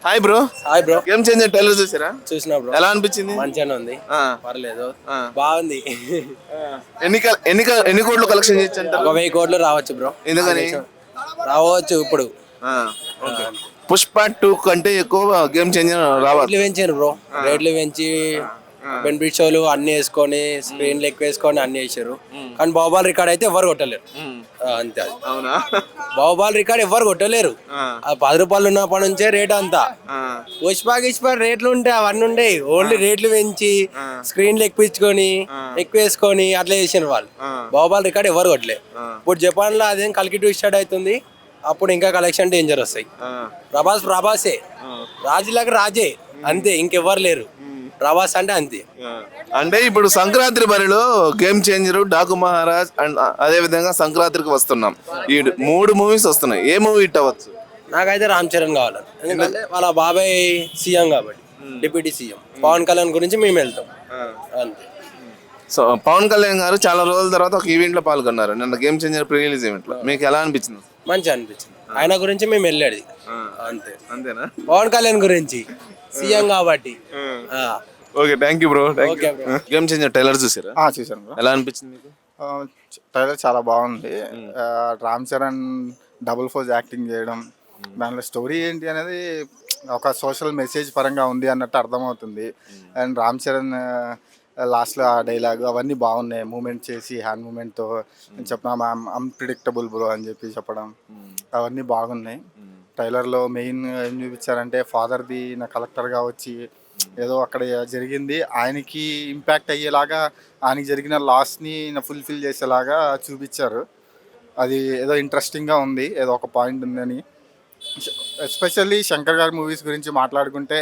Hi bro. Hi bro. Game changer trailer చూసారా? చూసినా bro. ఎలా అనిపించింది? మంచిగానే ఉంది, పర్లేదు, బాగుంది. ఎన్ని కోట్లు కలెక్షన్ చేయొచ్చు అంటారు? 1000 కోట్లు రావచ్చు బ్రో. ఎందుకని రావచ్చు ఇప్పుడు. పుష్ప 2 కంటే ఎక్కువ గేమ్ చేంజర్ రావాలి. రేట్లు పెంచారు బ్రో, రేట్లు పెంచి బెనిఫిట్ షోలు అన్ని వేసుకొని స్క్రీన్లు ఎక్కువ వేసుకొని అన్ని వేసారు. కానీ బాహుబలి రికార్డ్ అయితే ఎవరు కొట్టలేరు. అంతే, అది అవునా? బాహుబలి రికార్డ్ ఎవరు కొట్టలేరు. 10 రూపాయలు ఉన్నప్పటి నుంచే రేట్ అంతా. పుష్ప రేట్లు ఉంటాయి, అవన్నీ ఉండే. ఓన్లీ రేట్లు పెంచి స్క్రీన్లు ఎక్కువ వేసుకొని అట్లా చేసిన వాళ్ళు. బాహుబలి రికార్డ్ ఎవరు కొట్టలేరు. ఇప్పుడు జపాన్ లో అదేం కల్కి 2 స్టార్ట్ అవుతుంది, అప్పుడు ఇంకా కలెక్షన్ డేంజర్ వస్తాయి. ప్రభాసే రాజులాగా రాజే, అంతే, ఇంకెవ్వరు లేరు. ప్రభాస్ అంటే అంతే. అంటే ఇప్పుడు సంక్రాంతి బరిలో game changer, Daaku Maharaj and అదే విధంగా సంక్రాంతికి వస్తున్నాం. ఈ 3 మూవీస్ వస్తున్నాయి. ఏ మూవీ హిట్ అవ్వచ్చు? నాకైతే రామ్ చరణ్ కావాలి, ఎందుకంటే వాళ్ళ బాబాయ్ సీఎం కాబట్టి, డిప్యూటీ సీఎం. పవన్ కళ్యాణ్ గురించి మేము వెళ్తాం, అంతే. సో పవన్ కళ్యాణ్ గారు చాలా రోజుల తర్వాత ఒక ఈవెంట్ లో పాల్గొన్నారు, నిన్న game Changer pre release event లో. మీకు ఎలా అనిపించింది? మంచిగా అనిపించింది. ఆయన గురించి మేము వెళ్ళేది అంతే. అంతేనా? పవన్ కళ్యాణ్ గురించి సీఎం కాబట్టి. Okay, thank you bro. Game changer trailer చూసారా? చూసాను బ్రో. ఎలా అనిపించింది మీకు? ట్రైలర్ చాలా బాగుంది. Ram Charan double pose acting చేయడం, దాంట్లో స్టోరీ ఏంటి అనేది ఒక సోషల్ మెసేజ్ పరంగా ఉంది అన్నట్టు అర్థమవుతుంది. అండ్ రామ్ చరణ్ లాస్ట్లో ఆ డైలాగ్ అవన్నీ బాగున్నాయి. మూమెంట్ చేసి హ్యాండ్ మూమెంట్తో చెప్పడం, అన్ప్రిడిక్టబుల్ బ్రో అని చెప్పడం, అవన్నీ బాగున్నాయి. ట్రైలర్లో మెయిన్ ఏం చూపించారంటే ఫాదర్ది నా కలెక్టర్గా వచ్చి ఏదో అక్కడ జరిగింది ఆయనకి ఇంపాక్ట్ అయ్యేలాగా, ఆయనకి జరిగిన లాస్ని ఫుల్ఫిల్ చేసేలాగా చూపించారు. అది ఏదో ఇంట్రెస్టింగ్గా ఉంది, ఏదో ఒక పాయింట్ ఉందని. ఎస్పెషల్లీ శంకర్ గారి మూవీస్ గురించి మాట్లాడుకుంటే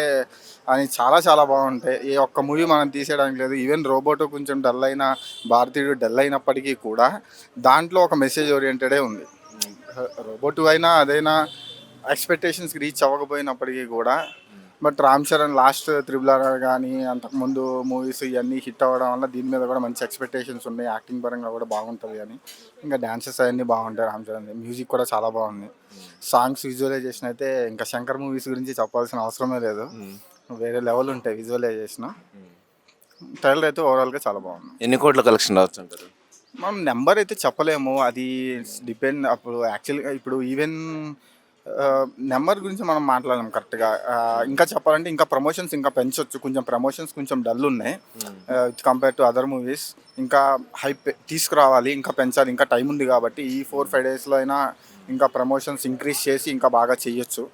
అని చాలా చాలా బాగుంటాయి. ఏ ఒక్క మూవీ మనం తీసేయడానికి లేదు. ఈవెన్ రోబోట్ కొంచెం డల్ అయినా, భారతీయుడు డల్ అయినప్పటికీ కూడా దాంట్లో ఒక మెసేజ్ ఓరియంటెడే ఉంది. రోబోట్ అయినా అదైనా ఎక్స్పెక్టేషన్స్కి రీచ్ అవ్వకపోయినప్పటికీ కూడా, but Ram Charan last triple కానీ అంతకుముందు మూవీస్ ఇవన్నీ హిట్ అవ్వడం వల్ల దీని మీద కూడా మంచి ఎక్స్పెక్టేషన్స్ ఉన్నాయి. యాక్టింగ్ పరంగా కూడా బాగుంటుంది అని, ఇంకా డాన్సెస్ అవన్నీ బాగుంటాయి. రామ్ చరణ్ మ్యూజిక్ కూడా చాలా బాగుంది. సాంగ్స్ విజువలైజేషన్ అయితే ఇంకా శంకర్ మూవీస్ గురించి చెప్పాల్సిన అవసరమే లేదు, వేరే లెవెల్ ఉంటాయి విజువలైజేషన్. ట్రైలర్ అయితే ఓవరాల్గా చాలా బాగుంది. ఎన్ని కోట్ల కలెక్షన్ రావచ్చు అంటారు? మనం నెంబర్ అయితే చెప్పలేము, అది డిపెండ్. అప్పుడు యాక్చువల్గా ఇప్పుడు ఈవెన్ నెంబర్ గురించి మనం మాట్లాడలేం కరెక్ట్గా. ఇంకా చెప్పాలంటే ఇంకా ప్రమోషన్స్ ఇంకా పెంచవచ్చు. కొంచెం ప్రమోషన్స్ కొంచెం డల్ ఉన్నాయి కంపేర్ టు అదర్ మూవీస్. ఇంకా హైప్ తీసుకురావాలి, ఇంకా పెంచాలి, ఇంకా టైం ఉంది కాబట్టి ఈ 4-5 డేస్లో అయినా ఇంకా ప్రమోషన్స్ ఇంక్రీజ్ చేసి ఇంకా బాగా చేయొచ్చు.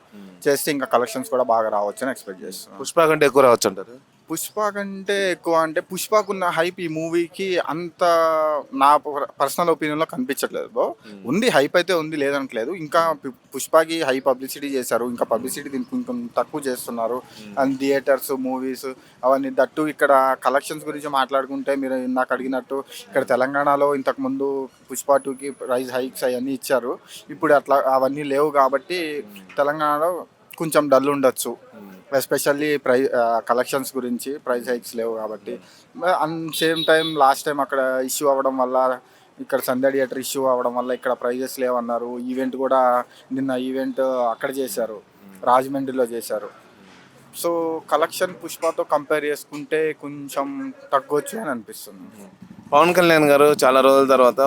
చేస్తే ఇంకా కలెక్షన్స్ కూడా బాగా రావచ్చు అని ఎక్స్పెక్ట్ చేస్తున్నాను. పుష్ప కంటే ఎక్కువ రావచ్చు అంటారు? పుష్ప కంటే ఎక్కువ అంటే పుష్పకున్న హైప్ ఈ మూవీకి అంత నా పర్సనల్ ఒపీనియన్లో కనిపించట్లేదు బ్రో. ఉంది, హైప్ అయితే ఉంది, లేదనట్లేదు. ఇంకా పుష్పకి హై పబ్లిసిటీ చేశారు, ఇంకా పబ్లిసిటీ దీనికి కొంచెం తక్కువ చేస్తున్నారు. అండ్ థియేటర్స్, మూవీస్ అవన్నీ దట్టు. ఇక్కడ కలెక్షన్స్ గురించి మాట్లాడుకుంటే మీరు ఇందాక అడిగినట్టు ఇక్కడ తెలంగాణలో ఇంతకుముందు పుష్ప 2కి ప్రైస్ హైక్స్ అవన్నీ ఇచ్చారు. ఇప్పుడు అట్లా అవన్నీ లేవు కాబట్టి తెలంగాణలో కొంచెం డల్ ఉండొచ్చు. ఎస్పెషల్లీ కలెక్షన్స్ గురించి ప్రైస్ హైక్స్ లేవు కాబట్టి. And same time last time అక్కడ ఇష్యూ అవ్వడం వల్ల, ఇక్కడ సంధ్య థియేటర్ ఇష్యూ అవ్వడం వల్ల ఇక్కడ ప్రైజెస్ లేవన్నారు. ఈవెంట్ కూడా నిన్న ఈవెంట్ అక్కడ చేశారు, రాజమండ్రిలో చేశారు. సో కలెక్షన్ పుష్పతో కంపేర్ చేసుకుంటే కొంచెం తగ్గొచ్చు అని అనిపిస్తుంది. పవన్ కళ్యాణ్ గారు చాలా రోజుల తర్వాత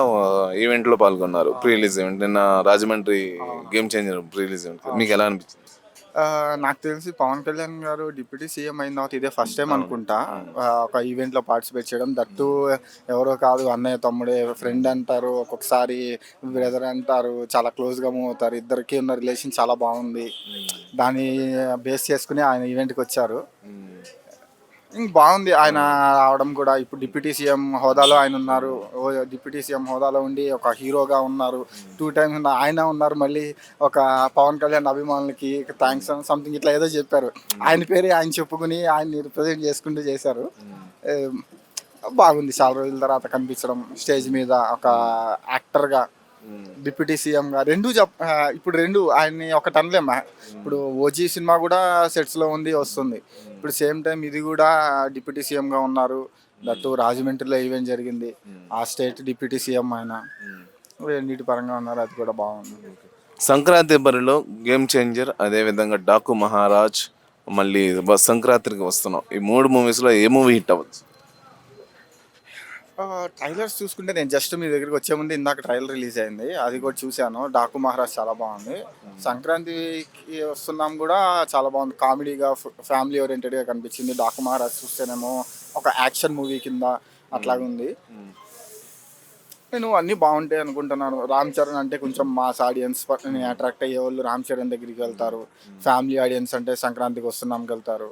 ఈవెంట్లో పాల్గొన్నారు, ప్రీ రిలీజ్ ఈవెంట్. నిన్న Rajahmundry Game Changer pre release event. మీకు ఎలా అనిపించింది? నాకు తెలిసి పవన్ కళ్యాణ్ గారు డిప్యూటీ సీఎం అయిన తర్వాత ఇదే ఫస్ట్ టైం అనుకుంటా ఒక ఈవెంట్లో పార్టిసిపేట్ చేయడం. దట్టు ఎవరో కాదు, అన్నయ్య తమ్ముడే, ఫ్రెండ్ అంటారు, ఒక్కొక్కసారి బ్రదర్ అంటారు, చాలా క్లోజ్గా మూవ్ అవుతారు. ఇద్దరికి ఉన్న రిలేషన్ చాలా బాగుంది. దాన్ని బేస్ చేసుకుని ఆయన ఈవెంట్కి వచ్చారు. బాగుంది ఆయన రావడం కూడా. ఇప్పుడు డిప్యూటీ సీఎం హోదాలో ఆయన ఉన్నారు, డిప్యూటీ సీఎం హోదాలో ఉండి ఒక హీరోగా ఉన్నారు. 2 times ఆయన ఉన్నారు. మళ్ళీ ఒక పవన్ కళ్యాణ్ అభిమానులకి థ్యాంక్స్ సంథింగ్ ఇట్లా ఏదో చెప్పారు. ఆయన పేరు ఆయన చెప్పుకుని ఆయన్ని రిప్రజెంట్ చేసుకుంటూ చేశారు. బాగుంది చాలా రోజుల తర్వాత కనిపించడం స్టేజ్ మీద ఒక యాక్టర్గా, డిప్యూటీ సీఎంగా. ఇప్పుడు ఆయన్ని ఒకటి అనలేమా. ఇప్పుడు ఓజీ సినిమా కూడా సెట్స్లో ఉంది, వస్తుంది. ఇప్పుడు సేమ్ టైం ఇది కూడా డిప్యూటీ సీఎంగా ఉన్నారు. దట్టు రాజమండ్రిలో ఈవెంట్ జరిగింది, ఆ స్టేట్ డిప్యూటీ సీఎం ఆయన. రెండింటి పరంగా ఉన్నారు, అది కూడా బాగుంది. సంక్రాంతి బరిలో గేమ్ చేంజర్, అదేవిధంగా డాకు మహారాజ్, మళ్ళీ సంక్రాంతికి వస్తున్నాం. ఈ 3 మూవీస్లో ఏ మూవీ హిట్ అవ్వచ్చు? ట్రైలర్స్ చూసుకుంటే నేను జస్ట్ మీ దగ్గరికి వచ్చే ముందు ఇందాక ట్రైలర్ రిలీజ్ అయింది, అది కూడా చూశాను. డాకు మహారాజ్ చాలా బాగుంది. సంక్రాంతికి వస్తున్నాం కూడా చాలా బాగుంది, కామెడీగా ఫ్యామిలీ ఓరియంటెడ్గా కనిపించింది. డాకు మహారాజ్ చూస్తేనేమో ఒక యాక్షన్ మూవీ కింద అట్లాగా ఉంది. నేను అన్నీ బాగుంటాయి అనుకుంటున్నాను. రామ్ చరణ్ అంటే కొంచెం మాస్ ఆడియన్స్ అట్రాక్ట్ అయ్యే వాళ్ళు రామ్ చరణ్ దగ్గరికి వెళ్తారు. ఫ్యామిలీ ఆడియన్స్ అంటే సంక్రాంతికి వస్తున్నాంకి వెళ్తారు.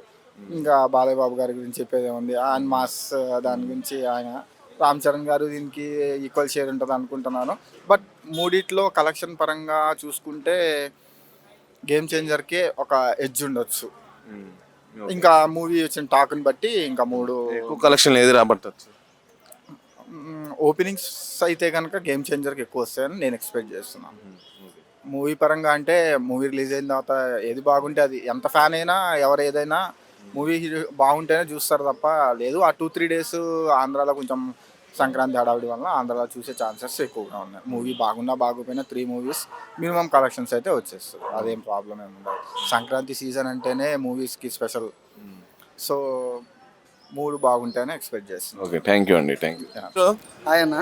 ఇంకా బాలయ్య బాబు గారి గురించి చెప్పేది ఏముంది, ఆయన మాస్ దాని గురించి ఆయన రామ్ చరణ్ గారు దీనికి ఈక్వల్ షేర్ ఉంటుంది అనుకుంటున్నాను. బట్ మూడిట్లో కలెక్షన్ పరంగా చూసుకుంటే గేమ్ చేంజర్కే ఒక ఎడ్జ్ ఉండొచ్చు. ఇంకా మూవీ వచ్చిన టాక్ని బట్టి ఇంకా 3 ఎక్కువ కలెక్షన్ ఏది రాబట్టచ్చు? ఓపెనింగ్స్ అయితే కనుక గేమ్ చేంజర్కి ఎక్కువ వస్తాయని నేను ఎక్స్పెక్ట్ చేస్తున్నాను. మూవీ పరంగా అంటే మూవీ రిలీజ్ అయిన తర్వాత ఏది బాగుంటే అది, ఎంత ఫ్యాన్ అయినా ఎవరు ఏదైనా మూవీ బాగుంటేనే చూస్తారు తప్ప లేదు. ఆ 2-3 డేస్ ఆంధ్రాలో కొంచెం సంక్రాంతి హడావిడి వల్ల ఆంధ్రాలో చూసే ఛాన్సెస్ ఎక్కువగా ఉన్నాయి. మూవీ బాగున్నా బాగోపోయినా 3 మూవీస్ మినిమం కలెక్షన్స్ అయితే వచ్చేస్తుంది, అదేం ప్రాబ్లం ఏమి ఉండదు. సంక్రాంతి సీజన్ అంటేనే మూవీస్కి స్పెషల్. సో 3 బాగుంటేనే ఎక్స్పెక్ట్ చేస్తున్నాను. ఓకే, థ్యాంక్ యూ అండి, థ్యాంక్ యూ. ఆయన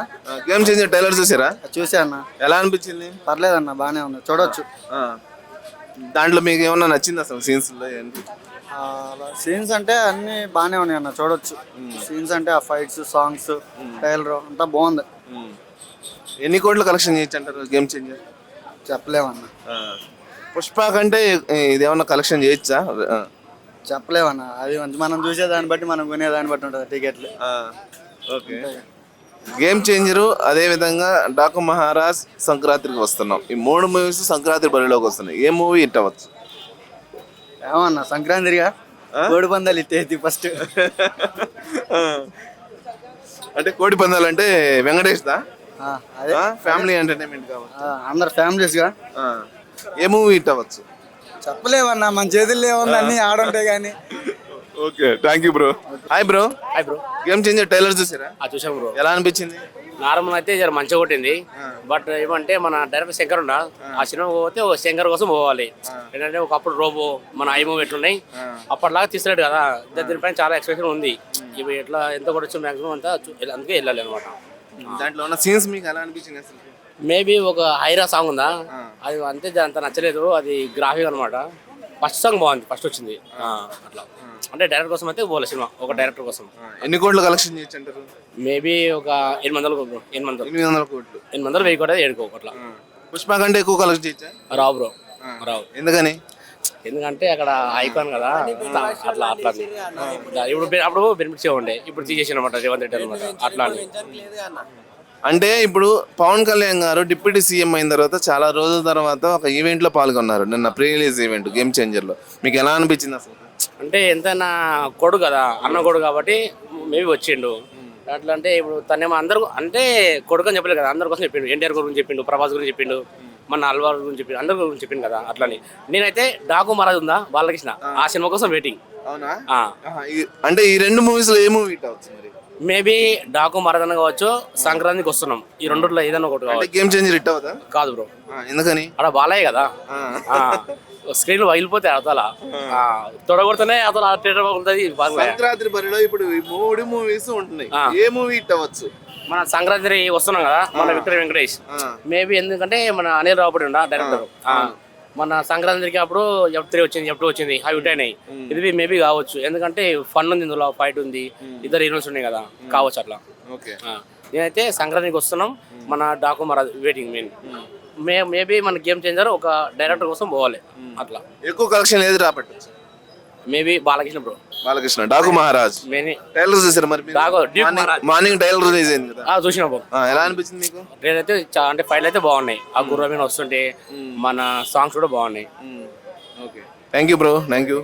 గేమ్ చేంజర్ ట్రైలర్ చూసారా? చూసాన్న, ఎలా అనిపించింది? పర్లేదన్న, బాగానే ఉంది, చూడొచ్చు. దాంట్లో మీకు ఏమన్నా నచ్చింది అసలు సీన్స్లో ఏంటి? సీన్స్ అంటే అన్ని బాగానే ఉన్నాయి అన్న, చూడొచ్చు. సీన్స్ అంటే ఆ ఫైట్స్, సాంగ్స్, ట్రైలర్ అంతా బాగుంది. ఎన్ని కోట్ల కలెక్షన్ చేయొచ్చు అంటారు గేమ్ చేంజర్? చెప్పలేమన్న, పుష్ప కంటే ఇదేమన్నా కలెక్షన్ చేయొచ్చా? చెప్పలేమన్న. అది మనం చూసేదాన్ని బట్టి, మనం కొనేదాన్ని బట్టి ఉంటుంది టికెట్లు. ఓకే, గేమ్ చేంజరు అదే విధంగా డాకు మహారాజ్ సంక్రాంతికి వస్తున్నాం. ఈ 3 మూవీస్ సంక్రాంతి బరిలోకి వస్తున్నాయి. ఏ మూవీ హిట్ అవ్వచ్చు? ఏమన్నా సంక్రాంతిగా కోడి పందాలు ఇత్తేది ఫస్ట్. అంటే కోడి పందాలు అంటే వెంకటేష్ దా? అదే ఫ్యామిలీ ఎంటర్టైన్మెంట్ కావచ్చు. అందరు ఫ్యామిలీస్గా. ఏ మూవీ హిట్ అవ్వచ్చు? చెప్పలేమన్నా, మన చేతుల్లో ఏమన్నా అన్ని ఆడుంటాయి కానీ. Okay, thank you bro. Hi bro. Hi bro. Game changer trailer చూసారా? చూసాం బ్రో. ఎలా అనిపించింది? నార్మల్ అయితే జర మంచిగా కొట్టింది. బట్ ఏమంటే మన డైరెక్టర్ శంకర్ ఉండ, ఆ సినిమా పోతే శంకర్ కోసం పోవాలి. ఏంటంటే ఒకప్పుడు రోబో మన ఐ మూవీ ఎట్లున్నాయి అప్పటిలాగా తీసినట్టు కదా, దీనిపైన చాలా ఎక్స్పెక్టేషన్ ఉంది. ఇవి ఎట్లా ఎంత కొట్టచ్చు మాక్సిమం అంతా అందుకే వెళ్ళాలి అనమాట. దాంట్లో ఉన్న సీన్స్ మీకు ఎలా అనిపించింది అసలు? మేబీ ఒక హైరా సాంగ్ ఉందా, అది అంతే అంత నచ్చలేదు. అది గ్రాఫిక్ అనమాట. ఫస్ట్ సాంగ్ బాగుంది, ఫస్ట్ వచ్చింది అట్లా. అంటే డైరెక్టర్ కోసం అయితే పోలే సినిమా, ఒక డైరెక్టర్ కోసం. ఎన్ని కోట్ల కలెక్షన్ చేయొచ్చు అంటారు? మేబీ ఒక 800 కోట్లు. 800 కోట్లు. 800 1000 కోట్లు 7 కోట్ల. పుష్ప కంటే ఎక్కువ కలెక్షన్ చేయొచ్చా? రావు బ్రో, రావు. ఎందుకని? ఎందుకంటే అక్కడ ఐకాన్ కదా, అట్లా అట్లా ఇప్పుడు అప్పుడు బెనిఫిట్స్ ఉండే, ఇప్పుడు తీసేసిన అనమాట రేవంత్ రెడ్డి అనమాట. అట్లా అంటే ఇప్పుడు పవన్ కళ్యాణ్ గారు డిప్యూటీ సీఎం అయిన తర్వాత చాలా రోజుల తర్వాత ఒక ఈవెంట్ లో పాల్గొన్నారు, నిన్న pre release event game changer లో. మీకు ఎలా అనిపించింది అసలు? అంటే ఎంతైనా కొడుకు కదా, అన్న కొడుకు కాబట్టి మేబీ వచ్చిండు. అట్లా అంటే ఇప్పుడు తనేమో అందరు అంటే కొడుకు అని చెప్పలేదు కదా, అందరి కోసం చెప్పిండు. ఎన్టీఆర్ గురించి చెప్పిండు, ప్రభాస్ గురించి చెప్పిండు, మన అల్వార్ గురించి చెప్పిండు, అందరి గురించి చెప్పిండు కదా. అట్లని నేనైతే డాకు మహారాజ్ ఉందా బాలకృష్ణ, ఆ సినిమా కోసం వెయిటింగ్. అవునా? అంటే ఈ 2 మూవీస్ లో ఏ మూవీ హిట్ అవచ్చు మరి? మేబీ డాకు మహారాజ్ కావచ్చు, సంక్రాంతికి వస్తున్నాం, ఈ రెండులో ఏదైనా ఒకటి కావచ్చు. గేమ్ చేంజర్ హిట్ అవుతా? కాదు బ్రో. ఎందుకని? అక్కడ బాలయ్య కదా, స్క్రీన్ వగిలిపోతే అవతల తొడగొడితేనే అవతల థియేటర్ బాగుంటుంది. సంక్రాంతి బరిలో ఇప్పుడు 3 మూవీస్ ఉంటున్నాయి, ఏ మూవీ హిట్ అవ్వచ్చు? మన సంక్రాంతి వస్తున్నాం కదా, మన విక్టరీ వెంకటేష్. మేబీ ఎందుకంటే మన అనిల్ రావుపడి ఉండ డైరెక్టర్. మన సంక్రాంతికి అప్పుడు F3 వచ్చింది, F2 వచ్చింది, అవి ఉంటాయి. ఇది మేబీ కావచ్చు, ఎందుకంటే ఫన్ ఉంది ఇందులో, ఫైట్ ఉంది, 2 హీరోస్ ఉన్నాయి కదా, కావచ్చు అట్లా. నేనైతే సంక్రాంతికి వస్తున్నాం, మన Daku Maharaj waiting main. Maybe మన గేమ్ చేంజర్ ఒక డైరెక్టర్ కోసం పోవాలి అట్లా. ఎక్కువ కలెక్షన్ ఏది రాబట్టచ్చు? Maybe Balakrishna bro. Balakrishna Daku Maharaj trailer చూసారు మరి? మార్నింగ్ టైలర్ రిలీజ్ అయింది కదా, చూసిన బ్రో. ఎలా అనిపించింది మీకు? నేనైతే అంటే ఫైట్లు అయితే బాగున్నాయి, ఆ గుర్ర మీద వస్తుంటే మన సాంగ్స్ కూడా బాగున్నాయి. Okay, thank you bro, thank you.